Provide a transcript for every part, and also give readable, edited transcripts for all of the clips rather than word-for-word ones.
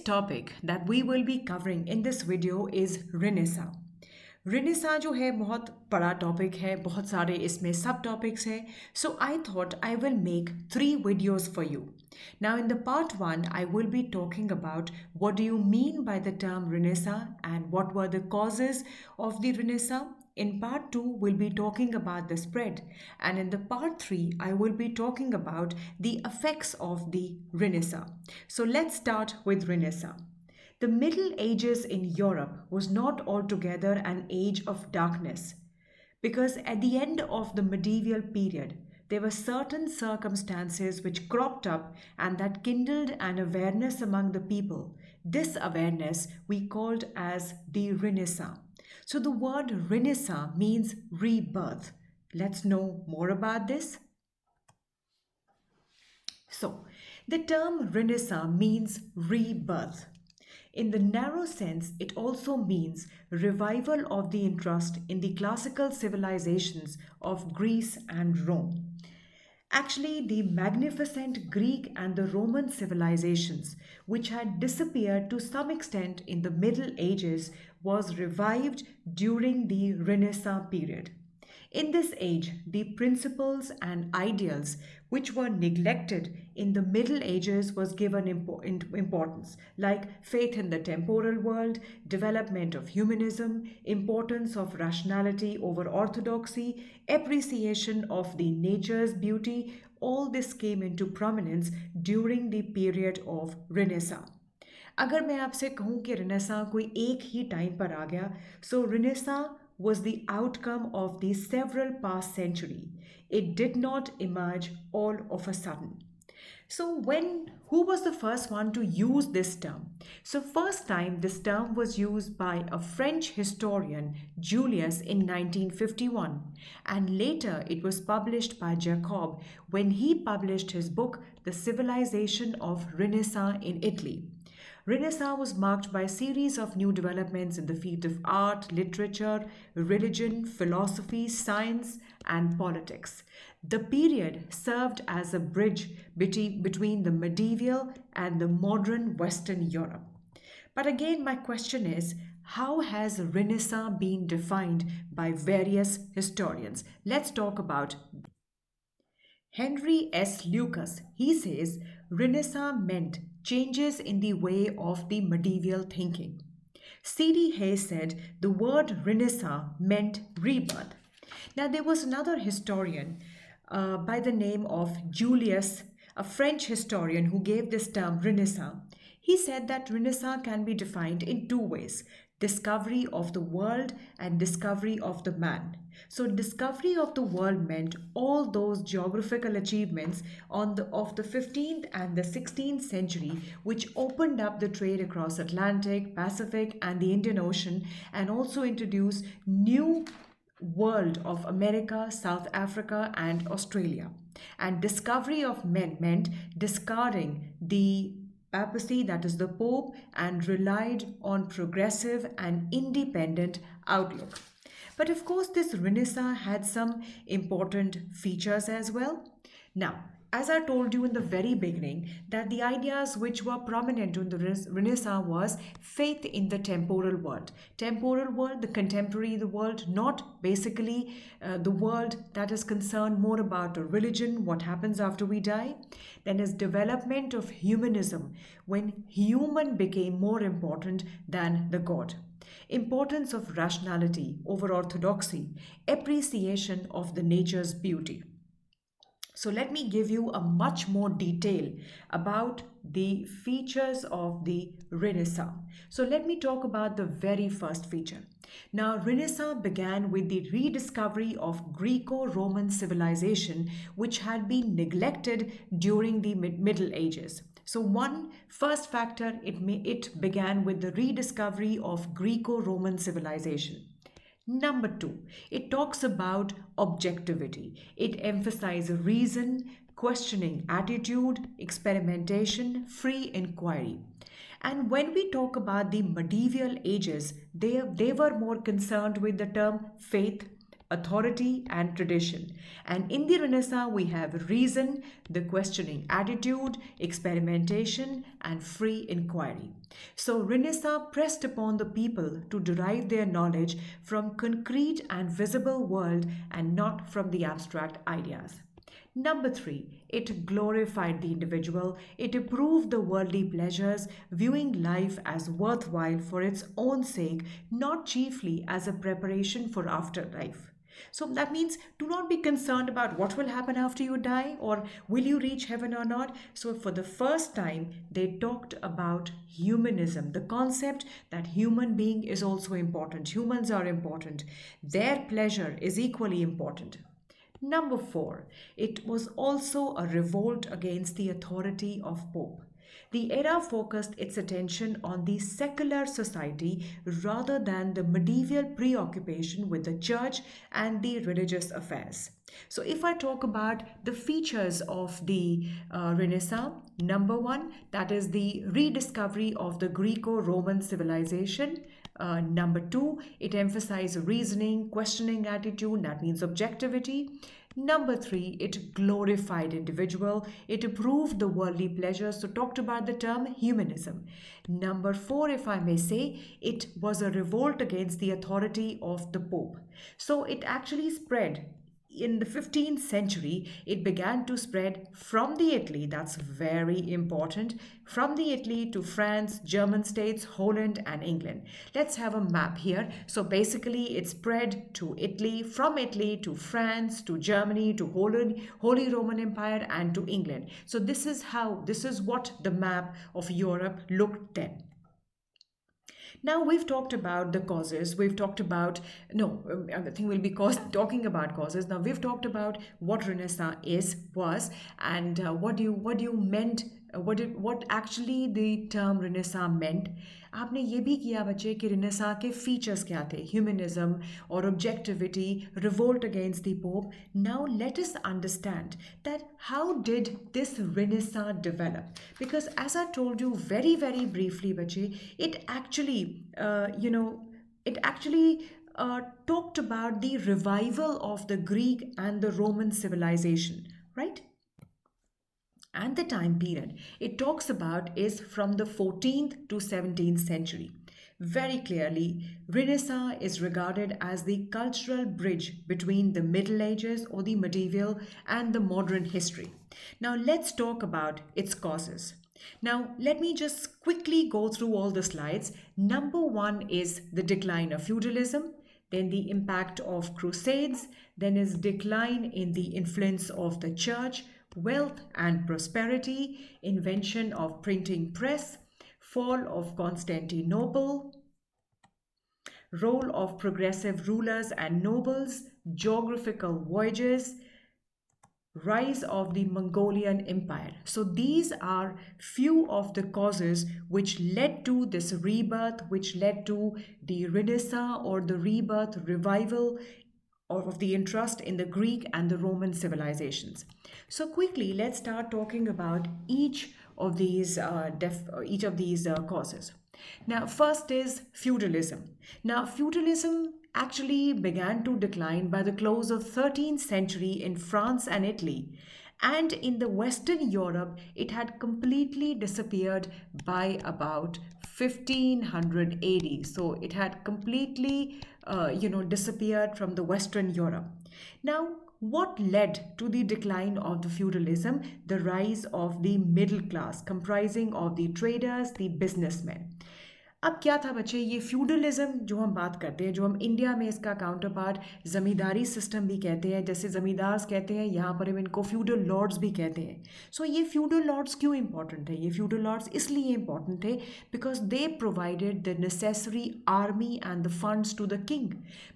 topic that we will be covering in this video is Renaissance. Renaissance जो है बहुत बड़ा टॉपिक है, बहुत सारे इसमें सब टॉपिक्स है. So I thought I will make 3 videos for you. Now in the part 1 I will be talking about what do you mean by the term Renaissance and what were the causes of the Renaissance. In part 2 we'll be talking about the spread, and in the part 3 I will be talking about the effects of the Renaissance. So let's start with Renaissance. The Middle Ages in Europe was not altogether an age of darkness, because at the end of the medieval period, there were certain circumstances which cropped up and that kindled an awareness among the people. This awareness we called as the Renaissance. So the word Renaissance means rebirth. Let's know more about this. So, the term Renaissance means rebirth. In the narrow sense, it also means revival of the interest in the classical civilizations of Greece and Rome. Actually, the magnificent Greek and the Roman civilizations, which had disappeared to some extent in the Middle Ages, was revived during the Renaissance period. In this age, the principles and ideals which were neglected in the Middle Ages was given importance, like faith in the temporal world, development of humanism, importance of rationality over orthodoxy, appreciation of the nature's beauty. All this came into prominence during the period of Renaissance. अगर मैं आपसे कहूँ कि Renaissance कोई एक ही time पर आ गया, so Renaissance was the outcome of the several past century. It did not emerge all of a sudden. So who was the first one to use this term? So first time this term was used by a French historian, Julius, in 1951, and later it was published by Jacob when he published his book, The Civilization of Renaissance in Italy. Renaissance was marked by a series of new developments in the field of art, literature, religion, philosophy, science, and politics. The period served as a bridge between the medieval and the modern Western Europe. But again, my question is, how has Renaissance been defined by various historians? Let's talk about Henry S. Lucas. He says Renaissance meant changes in the way of the medieval thinking. C.D. Hayes said the word Renaissance meant rebirth. Now, there was another historian by the name of Julius, a French historian who gave this term Renaissance. He said that Renaissance can be defined in 2 ways: discovery of the world and discovery of the man. So discovery of the world meant all those geographical achievements of the 15th and the 16th century, which opened up the trade across Atlantic, Pacific, and the Indian Ocean, and also introduced new world of America, South Africa, and Australia. And discovery of men meant discarding the papacy, that is the Pope, and relied on progressive and independent outlook. But of course, this Renaissance had some important features as well. Now, as I told you in the very beginning, that the ideas which were prominent in the Renaissance was faith in the temporal world. Temporal world, the contemporary the world, not basically the world that is concerned more about a religion, what happens after we die. Then is development of humanism, when human became more important than the God. Importance of rationality over orthodoxy, appreciation of the nature's beauty. So let me give you a much more detail about the features of the Renaissance. So let me talk about the very first feature. Now, Renaissance began with the rediscovery of Greco-Roman civilization, which had been neglected during the Middle Ages. So one first factor, it began with the rediscovery of Greco-Roman civilization. Number 2, it talks about objectivity. It emphasizes reason, questioning attitude, experimentation, free inquiry. And when we talk about the medieval ages, they were more concerned with the term faith, authority, and tradition. And in the Renaissance, we have reason, the questioning attitude, experimentation, and free inquiry. So, Renaissance pressed upon the people to derive their knowledge from concrete and visible world and not from the abstract ideas. Number three, it glorified the individual. It approved the worldly pleasures, viewing life as worthwhile for its own sake, not chiefly as a preparation for afterlife. So that means do not be concerned about what will happen after you die or will you reach heaven or not. So, for the first time, they talked about humanism, the concept that human being is also important, humans are important, their pleasure is equally important. Number four, it was also a revolt against the authority of Pope. The era focused its attention on the secular society rather than the medieval preoccupation with the church and the religious affairs. So, if I talk about the features of the Renaissance, number one, that is the rediscovery of the Greco Roman civilization. Number two, it emphasized reasoning, questioning attitude, that means objectivity. Number three, it glorified individual. It approved the worldly pleasures, so talked about the term humanism. Number four, if I may say, it was a revolt against the authority of the Pope. So it actually spread in the 15th century. It began to spread from the Italy, that's very important, from the Italy to France, German states, Holland, and England. Let's have a map here. So basically it spread to Italy, from Italy to France, to Germany, to Holland, Holy Roman Empire, and to England. So this is what the map of Europe looked then. Now we've talked about the causes. We've talked about I think we'll be talking about causes. Now we've talked about what Renaissance was, and what you meant. What actually the term Renaissance meant. आपने ये भी किया बच्चे कि Renaissance के features क्या थे? Humanism or objectivity, revolt against the Pope. Now let us understand that how did this Renaissance develop? Because as I told you very very briefly, बच्चे, it actually talked about the revival of the Greek and the Roman civilization, right? And the time period it talks about is from the 14th to 17th century. Very clearly, Renaissance is regarded as the cultural bridge between the Middle Ages or the medieval and the modern history. Now let's talk about its causes. Now, let me just quickly go through all the slides. Number one is the decline of feudalism, then the impact of crusades, then is decline in the influence of the church, wealth and prosperity, invention of printing press, fall of Constantinople, role of progressive rulers and nobles, geographical voyages, rise of the Mongolian Empire. So these are few of the causes which led to this rebirth, which led to the Renaissance or the rebirth, revival of the interest in the Greek and the Roman civilizations. So quickly, let's start talking about each of these causes. Now, first is feudalism. Now, feudalism actually began to decline by the close of 13th century in France and Italy. And in the Western Europe, it had completely disappeared by about 1500 AD. So it had completely, disappeared from the Western Europe. Now, what led to the decline of the feudalism? The rise of the middle class, comprising of the traders, the businessmen. अब क्या था बच्चे, ये feudalism जो हम बात करते हैं, जो हम इंडिया में इसका काउंटर पार्ट ज़मींदारी सिस्टम भी कहते हैं, जैसे ज़मींदार कहते हैं, यहाँ पर हम इनको फ्यूडल लॉर्ड्स भी कहते हैं. सो ये फ्यूडल लॉर्ड्स क्यों इंपॉर्टेंट है? ये फ्यूडल लॉर्ड्स इसलिए इंपॉर्टेंट थे because they provided the necessary army and the funds to the king.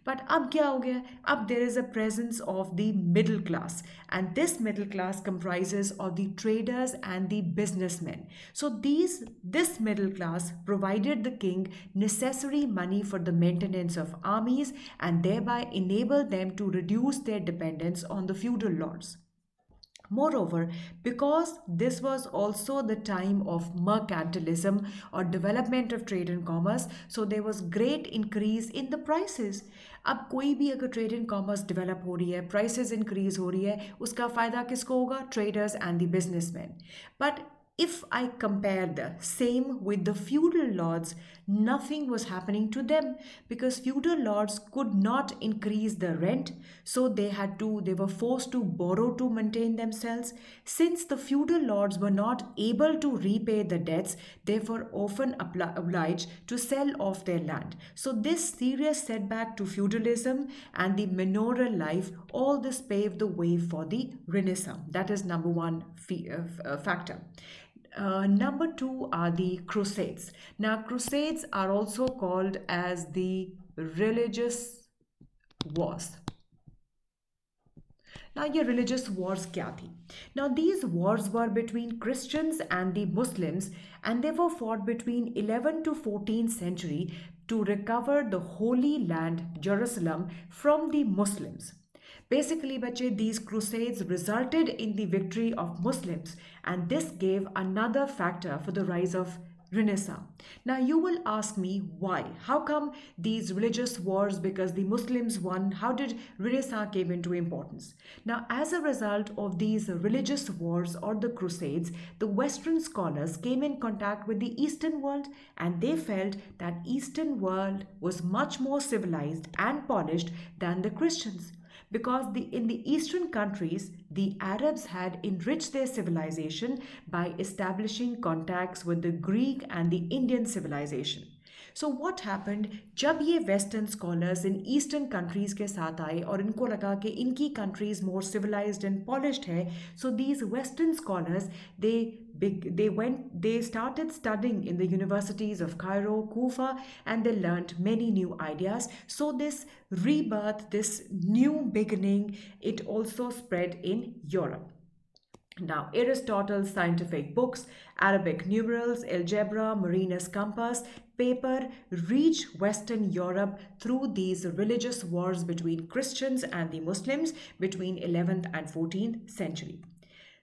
But अब क्या हो गया? अब there is a presence of the middle class, and this middle class comprises of the traders and the businessmen. So this middle class provided the king necessary money for the maintenance of armies and thereby enabled them to reduce their dependence on the feudal lords. Moreover, because this was also the time of mercantilism or development of trade and commerce, so there was great increase in the prices. अब कोई भी अगर trade and commerce develop हो रही है, prices increase हो रही है, उसका फ़ायदा किसको होगा? Traders and the businessman. But if I compare the same with the feudal lords, nothing was happening to them because feudal lords could not increase the rent, so they were forced to borrow to maintain themselves. Since the feudal lords were not able to repay the debts, they were often obliged to sell off their land. So this serious setback to feudalism and the manorial life, all this paved the way for the Renaissance. That is number one factor. Number two are the Crusades. Now, Crusades are also called as the religious wars. Now, ये religious wars क्या थी? Now, these wars were between Christians and the Muslims, and they were fought between 11th to 14th century to recover the Holy Land, Jerusalem, from the Muslims. Basically, bache, these crusades resulted in the victory of Muslims, and this gave another factor for the rise of Renaissance. Now, you will ask me why? How come these religious wars? Because the Muslims won. How did Renaissance came into importance? Now, as a result of these religious wars or the crusades, the Western scholars came in contact with the Eastern world, and they felt that Eastern world was much more civilized and polished than the Christians, because in the eastern countries the Arabs had enriched their civilization by establishing contacts with the Greek and the Indian civilization. So what happened जब ये western scholars in eastern countries के साथ आए और इनको लगा कि इनकी countries more civilized and polished है, so these western scholars they started studying in the universities of Cairo, Kufa, and they learned many new ideas. So this rebirth, this new beginning, it also spread in Europe. Now, Aristotle's scientific books, Arabic numerals, algebra, Marinus compass, paper reached Western Europe through these religious wars between Christians and the Muslims between 11th and 14th century.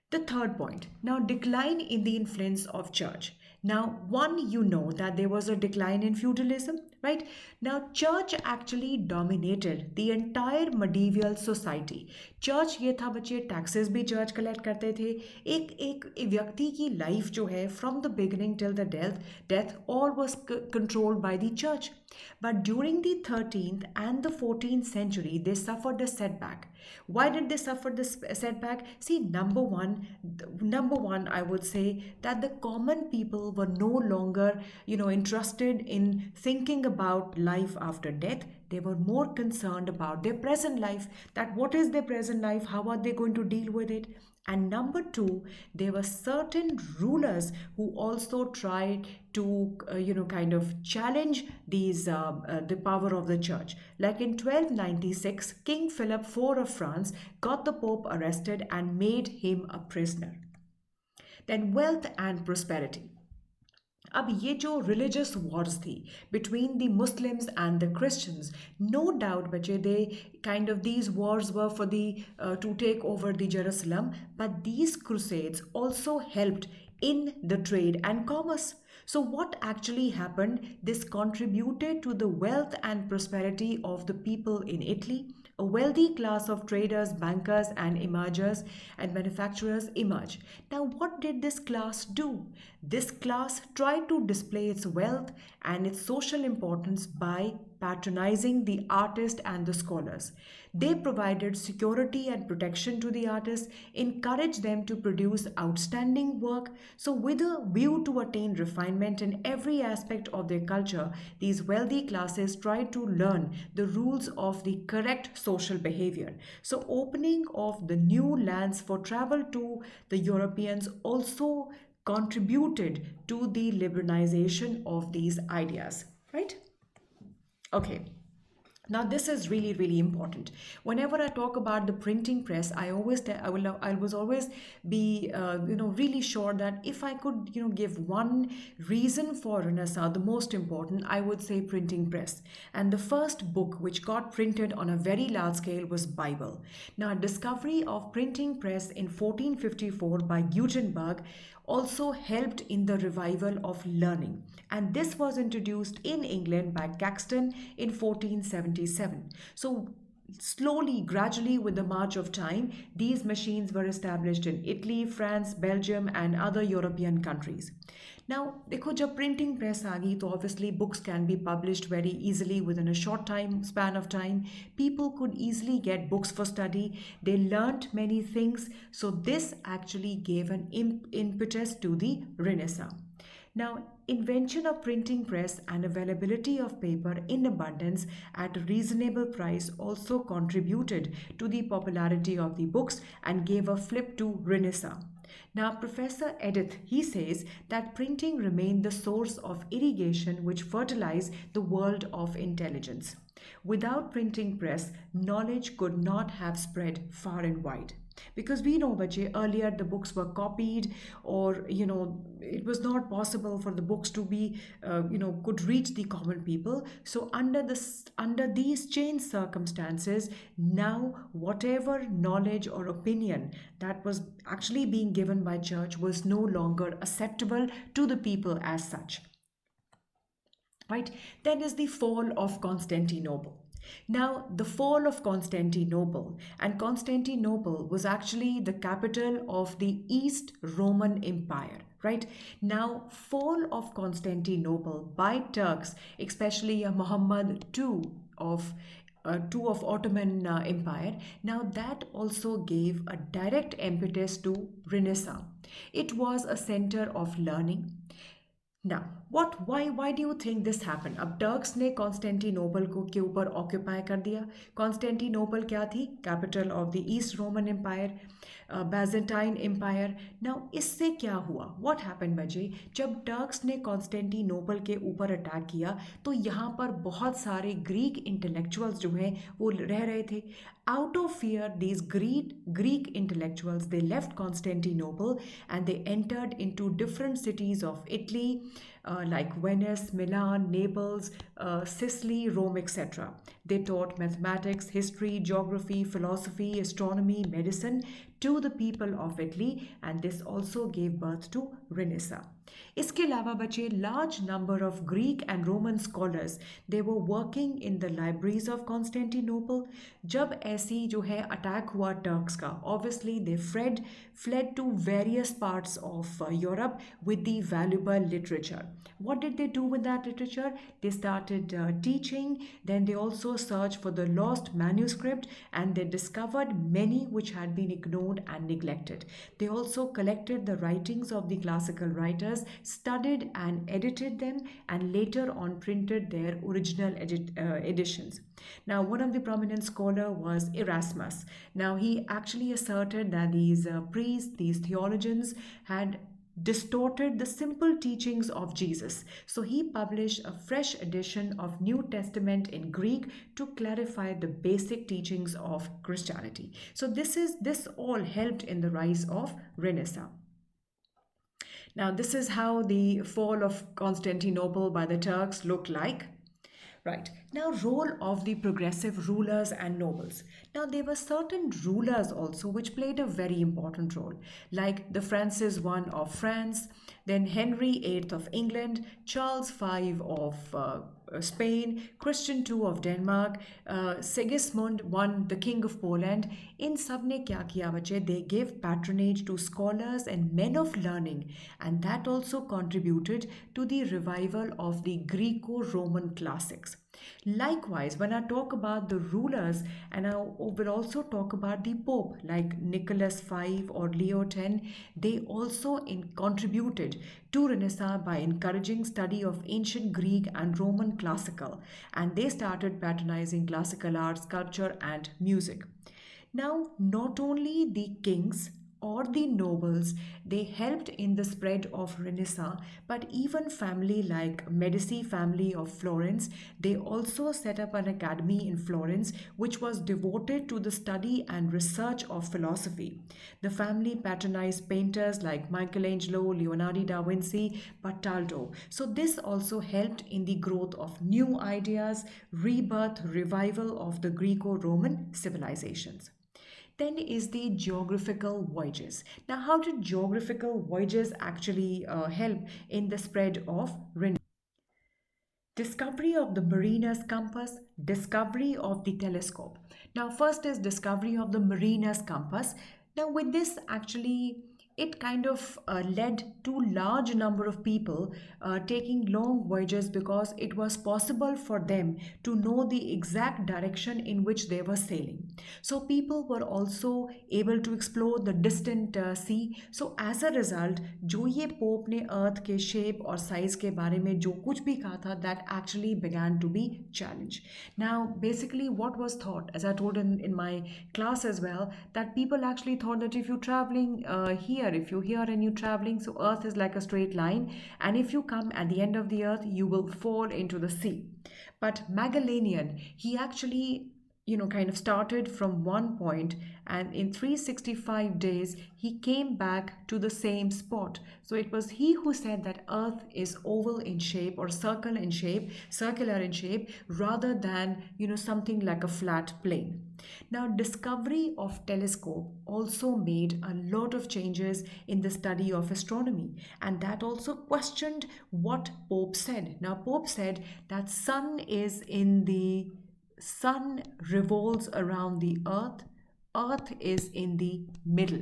The third point, now decline in the influence of church. Now, one, you know that there was a decline in feudalism, right? Now, church actually dominated the entire medieval society. Church ये था बच्चे, taxes भी church collect करते थे. एक एक व्यक्ति की लाइफ जो है from the beginning till the death all was controlled by the church. But during the 13th and the 14th century, they suffered a setback. Why did they suffer this setback? See, number one, I would say that the common people were no longer, interested in thinking about life after death. They were more concerned about their present life, that what is their present life, how are they going to deal with it. And number two, there were certain rulers who also tried to, kind of challenge the power of the church. Like in 1296, King Philip IV of France got the Pope arrested and made him a prisoner. Then wealth and prosperity. अब ये जो religious wars थी between the Muslims and the Christians, no doubt बच्चे, they kind of these wars were for the to take over the Jerusalem, but these crusades also helped in the trade and commerce. So what actually happened? This contributed to the wealth and prosperity of the people in Italy. A wealthy class of traders, bankers, and imagers and manufacturers emerged. Now, what did this class do? This class tried to display its wealth and its social importance by patronizing the artists and the scholars. They provided security and protection to the artists, encouraged them to produce outstanding work. So, with a view to attain refinement in every aspect of their culture, these wealthy classes tried to learn the rules of the correct social behavior. So, opening of the new lands for travel to the Europeans also contributed to the liberalization of these ideas, right? Okay. Now, this is really, really important. Whenever I talk about the printing press, I was always be, really sure that if I could, give one reason for Renaissance, the most important, I would say printing press. And the first book which got printed on a very large scale was Bible. Now, discovery of printing press in 1454 by Gutenberg also helped in the revival of learning, and this was introduced in England by Caxton in 1477. So, slowly, gradually, with the march of time, these machines were established in Italy, France, Belgium, and other European countries. Now, देखो जब printing press आ गई तो obviously books can be published very easily within a short time span of time. People could easily get books for study. They learnt many things. So this actually gave an impetus to the Renaissance. Now, invention of printing press and availability of paper in abundance at a reasonable price also contributed to the popularity of the books and gave a flip to Renaissance. Now, Professor Edith, he says that printing remained the source of irrigation which fertilized the world of intelligence. Without printing press, knowledge could not have spread far and wide. Because we know, Bache, earlier the books were copied, or it was not possible for the books to be, could reach the common people. So under these changed circumstances, now whatever knowledge or opinion that was actually being given by church was no longer acceptable to the people as such. Right? Then is the fall of Constantinople. Now, the fall of Constantinople, and Constantinople was actually the capital of the East Roman Empire, right? Now, fall of Constantinople by Turks, especially Muhammad II of Ottoman Empire. Now, that also gave a direct impetus to Renaissance. It was a center of learning. Now, why do you think this happened? अब Turks ने Constantinople को के ऊपर occupy कर दिया. Constantinople क्या थी? Capital of the East Roman Empire, Byzantine Empire. Now इससे क्या हुआ? व्हाट हैपेंड बजे? जब टर्क्स ने कॉन्स्टेंटिनोपल के ऊपर अटैक किया तो यहाँ पर बहुत सारे ग्रीक इंटेलेक्चुअल्स जो हैं वो रह रहे थे. Out of fear, these Greek intellectuals, they left Constantinople and they entered into different cities of Italy, like Venice, Milan, Naples, Sicily, Rome, etc. They taught mathematics, history, geography, philosophy, astronomy, medicine to the people of Italy, and this also gave birth to Renaissance. इसके अलावा बचे large number of Greek and Roman scholars, they were working in the libraries of Constantinople. जब ऐसी जो है attack हुआ Turks का, obviously they fled to various parts of Europe with the valuable literature. What did they do with that literature? They started teaching, then they also searched for the lost manuscript, and they discovered many which had been ignored and neglected. They also collected the writings of the classical writers, studied and edited them, and later on printed their original editions. Now, one of the prominent scholar was Erasmus. Now, he actually asserted that these priests, these theologians had distorted the simple teachings of Jesus. So he published a fresh edition of New Testament in Greek to clarify the basic teachings of Christianity. So this all helped in the rise of Renaissance. Now, this is how the fall of Constantinople by the Turks looked like. Right. Now, role of the progressive rulers and nobles. Now, there were certain rulers also which played a very important role, like the Francis I of France, then Henry VIII of England, Charles V of Spain, Christian II of Denmark, Sigismund I, the King of Poland. In सबने क्या किया बच्चे? They gave patronage to scholars and men of learning, and that also contributed to the revival of the Greco-Roman classics. Likewise, when I talk about the rulers, and I will also talk about the Pope like Nicholas V or Leo X, they also contributed to Renaissance by encouraging study of ancient Greek and Roman classical, and they started patronizing classical art, sculpture, and music. Now, not only the kings or the nobles, they helped in the spread of Renaissance, but even family like Medici family of Florence, they also set up an academy in Florence which was devoted to the study and research of philosophy. The family patronized painters like Michelangelo, Leonardo da Vinci, Bartoldo. So this also helped in the growth of new ideas, rebirth, revival of the Greco-Roman civilizations. Then is the geographical voyages. Now, how did geographical voyages actually help in the spread of Renaissance? Discovery of the mariner's compass, discovery of the telescope. Now, first is discovery of the mariner's compass. Now, with this, actually, it kind of led to large number of people taking long voyages because it was possible for them to know the exact direction in which they were sailing. So people were also able to explore the distant sea. So as a result, जो ये pope ने अर्थ के shape और size के बारे में जो कुछ भी कहा था, that actually began to be challenged. Now basically what was thought, as I told in my class as well, that people actually thought that if you're traveling if you're here and you're traveling, so earth is like a straight line, and if you come at the end of the earth you will fall into the sea. But Magellanian, he actually kind of started from one point, and in 365 days he came back to the same spot. So it was he who said that earth is oval in shape or circular in shape, rather than something like a flat plane. Now discovery of telescope also made a lot of changes in the study of astronomy, and that also questioned what Pope said. Now Pope said that sun revolves around the earth is in the middle.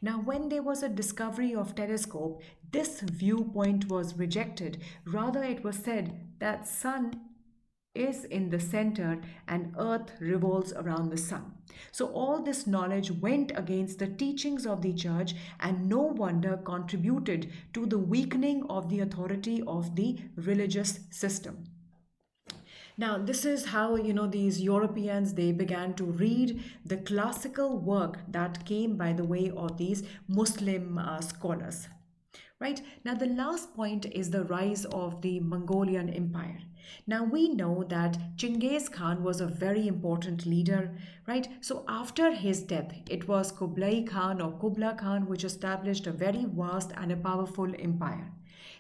Now when there was a discovery of telescope, this viewpoint was rejected. Rather it was said that sun is in the center and earth revolves around the sun. So all this knowledge went against the teachings of the church, and no wonder contributed to the weakening of the authority of the religious system. Now, this is how, these Europeans, they began to read the classical work that came by the way of these Muslim scholars. Right? Now, the last point is the rise of the Mongolian Empire. Now, we know that Genghis Khan was a very important leader, right? So, after his death, it was Kublai Khan or Kubla Khan which established a very vast and a powerful empire.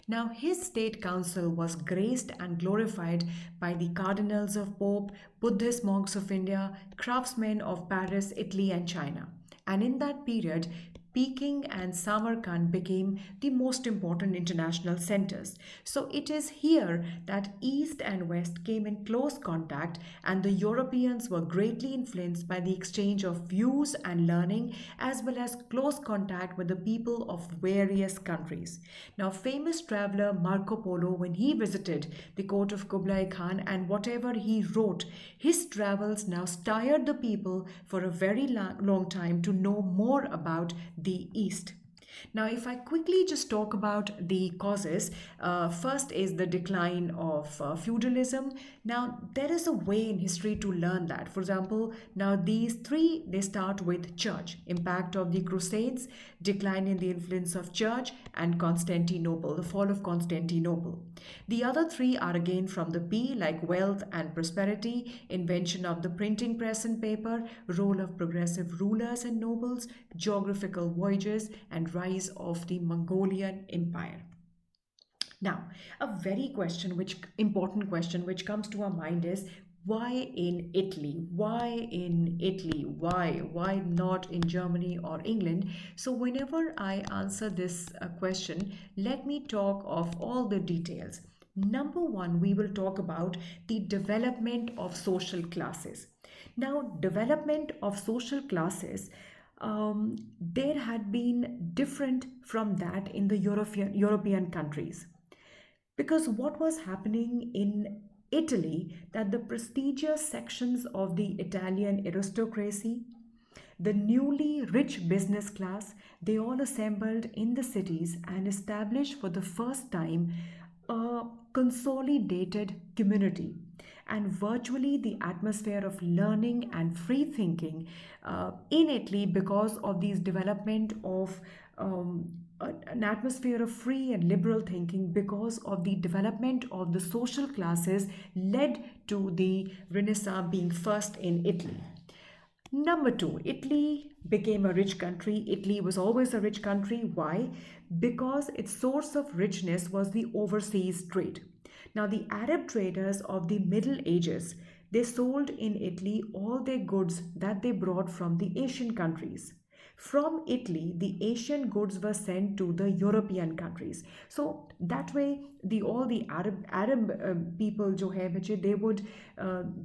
Now, his state council was graced and glorified by the cardinals of Pope, Buddhist monks of India, craftsmen of Paris, Italy, and China. And in that period, Peking and Samarkand became the most important international centers. So it is here that East and West came in close contact, and the Europeans were greatly influenced by the exchange of views and learning, as well as close contact with the people of various countries. Now, famous traveler Marco Polo, when he visited the court of Kublai Khan, and whatever he wrote, his travels now stirred the people for a very long time to know more about the East. Now, if I quickly just talk about the causes, first is the decline of feudalism. Now, there is a way in history to learn that. For example, now these three, they start with church, impact of the Crusades, decline in the influence of church, and Constantinople, the fall of Constantinople. The other three are again from the P, like wealth and prosperity, invention of the printing press and paper, role of progressive rulers and nobles, geographical voyages, and rise of the Mongolian Empire. Now, a very important question which comes to our mind is, why in Italy? Why in Italy? Why not in Germany or England? So whenever I answer this question, let me talk of all the details. Number one, we will talk about the development of social classes. Now, development of social classes, there had been different from that in the European countries. Because what was happening in Italy, that the prestigious sections of the Italian aristocracy, the newly rich business class, they all assembled in the cities and established for the first time a consolidated community. and virtually the atmosphere of learning and free thinking in Italy, because of these development of an atmosphere of free and liberal thinking, because of the development of the social classes, led to the Renaissance being first in Italy. Number two, Italy became a rich country. Italy was always a rich country. Why? Because its source of richness was the overseas trade. Now, the Arab traders of the Middle Ages, they sold in Italy all their goods that they brought from the Asian countries. From Italy, the Asian goods were sent to the European countries. So that way, the all the Arab people जो है बच्चे,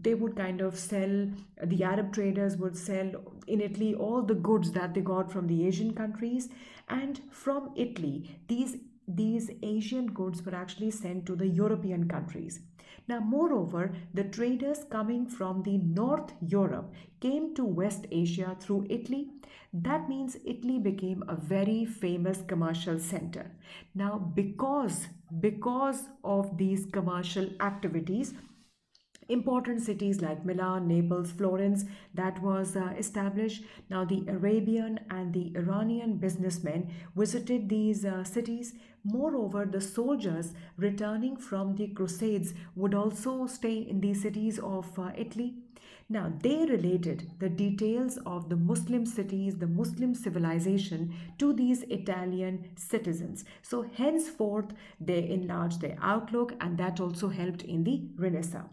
they would kind of sell. The Arab traders would sell in Italy all the goods that they got from the Asian countries, and from Italy, these Asian goods were actually sent to the European countries. Now, moreover, the traders coming from the North Europe came to West Asia through Italy. That means Italy became a very famous commercial center. Now, because of these commercial activities, important cities like Milan, Naples, Florence, that was established. Now, the Arabian and the Iranian businessmen visited these cities. Moreover, the soldiers returning from the Crusades would also stay in these cities of Italy. Now, they related the details of the Muslim cities, the Muslim civilization to these Italian citizens. So, henceforth, they enlarged their outlook, and that also helped in the Renaissance.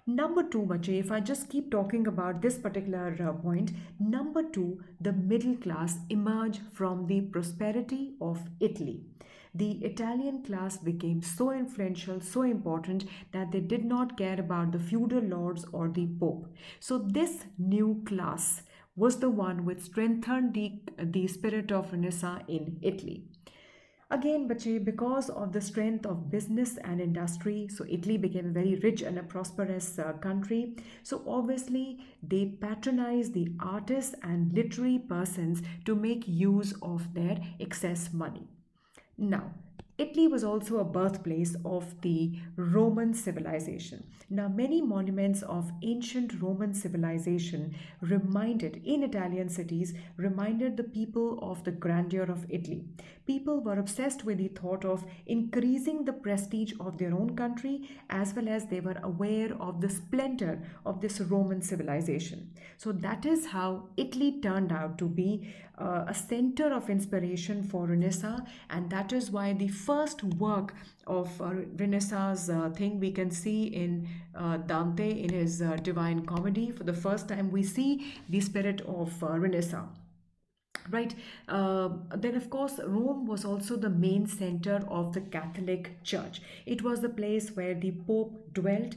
Number two, Bache, if I just keep talking about this particular point, number two, the middle class emerged from the prosperity of Italy. The Italian class became so influential, so important, that they did not care about the feudal lords or the pope. So this new class was the one which strengthened the spirit of Renaissance in Italy. Again, Bache, because of the strength of business and industry, so Italy became a very rich and a prosperous country. So obviously, they patronized the artists and literary persons to make use of their excess money. Now, Italy was also a birthplace of the Roman civilization. Now, many monuments of ancient Roman civilization reminded in Italian cities reminded the people of the grandeur of Italy. People were obsessed with the thought of increasing the prestige of their own country, as well as they were aware of the splendor of this Roman civilization. So that is how Italy turned out to be a center of inspiration for Renaissance, and that is why the first work of Renaissance thing we can see in Dante in his Divine Comedy. For the first time, we see the spirit of Renaissance. Right. Then, of course, Rome was also the main center of the Catholic Church. It was the place where the Pope dwelt.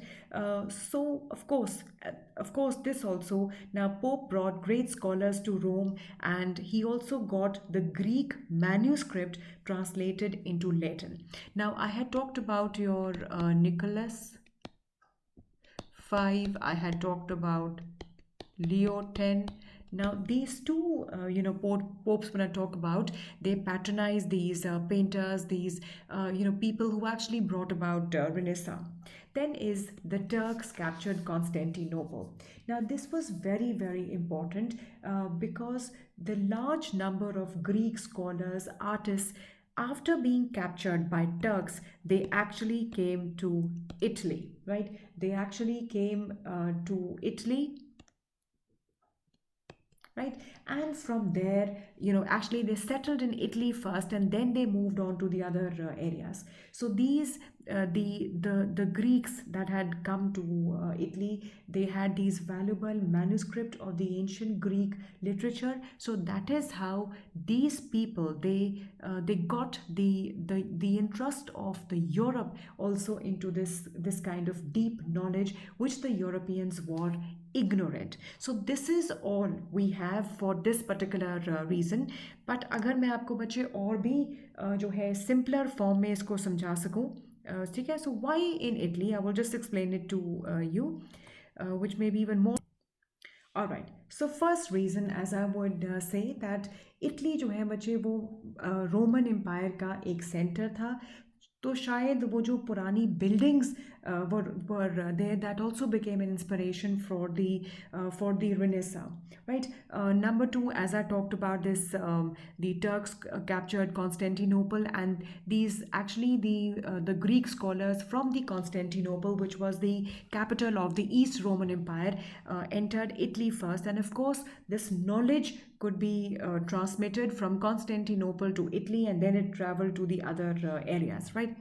So, of course, this also now Pope brought great scholars to Rome, and he also got the Greek manuscript translated into Latin. Now, I had talked about your Nicholas V. I had talked about Leo X. Now, these two, popes, when I talk about, they patronize these painters, these, people who actually brought about Renaissance. Then is the Turks captured Constantinople. Now, this was very, very important because the large number of Greek scholars, artists, after being captured by Turks, they actually came to Italy, right? They actually came to Italy, right? And from there, actually they settled in Italy first, and then they moved on to the other areas. So these the Greeks that had come to Italy, they had these valuable manuscript of the ancient Greek literature. So that is how these people, they got the interest of the Europe also into this kind of deep knowledge which the Europeans were ignorant. So this is all we have for this particular reason. But अगर मैं आपको बच्चे और भी जो है simpler form में इसको समझा सकूं, ठीक है? So why in Italy? I will just explain it to you, which may be even more. All right. So first reason, as I would say that Italy जो है बच्चे वो रोमन एम्पायर का एक सेंटर था. तो शायद वो जो पुरानी buildings were there, that also became an inspiration for the Renaissance, right? Number two, as I talked about this, the Turks captured Constantinople, and these actually the Greek scholars from the Constantinople, which was the capital of the East Roman Empire, entered Italy first, and of course this knowledge could be transmitted from Constantinople to Italy, and then it traveled to the other areas, right?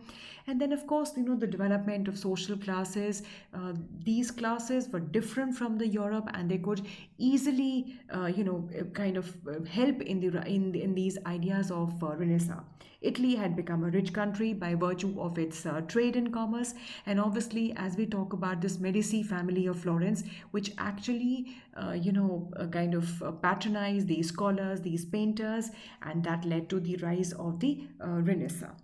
And then, of course, the development of social classes. These classes were different from the Europe, and they could easily, kind of help in these ideas of Renaissance. Italy had become a rich country by virtue of its trade and commerce, and obviously, as we talk about this Medici family of Florence, which actually, kind of patronized these scholars, these painters, and that led to the rise of the Renaissance.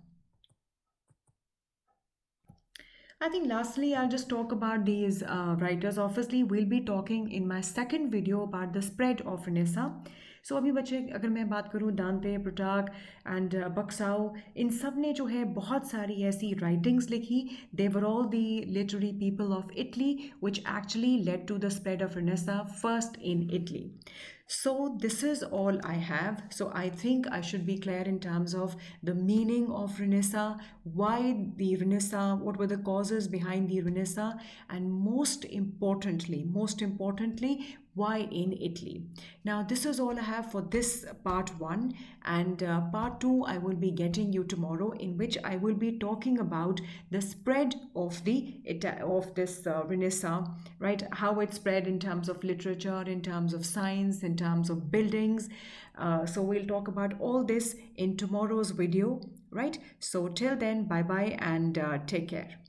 I think lastly, I'll just talk about these writers. Obviously, we'll be talking in my second video about the spread of Renaissance. सो अभी बच्चे अगर मैं बात करूँ दांते प्रोटाक and बक्साओ, इन सब ने जो है बहुत सारी ऐसी राइटिंग्स लिखी. They were all the literary people of Italy which actually led to the spread of Renaissance first in Italy. So this is all I have. So I think I should be clear in terms of the meaning of Renaissance, why the Renaissance, what were the causes behind the Renaissance, and most importantly, why in Italy. Now this is all I have for this part 1, and part 2 I will be getting you tomorrow, in which I will be talking about the spread of this Renaissance, right? How it spread in terms of literature, in terms of science, in terms of buildings. So we'll talk about all this in tomorrow's video, right? So till then, bye bye and take care.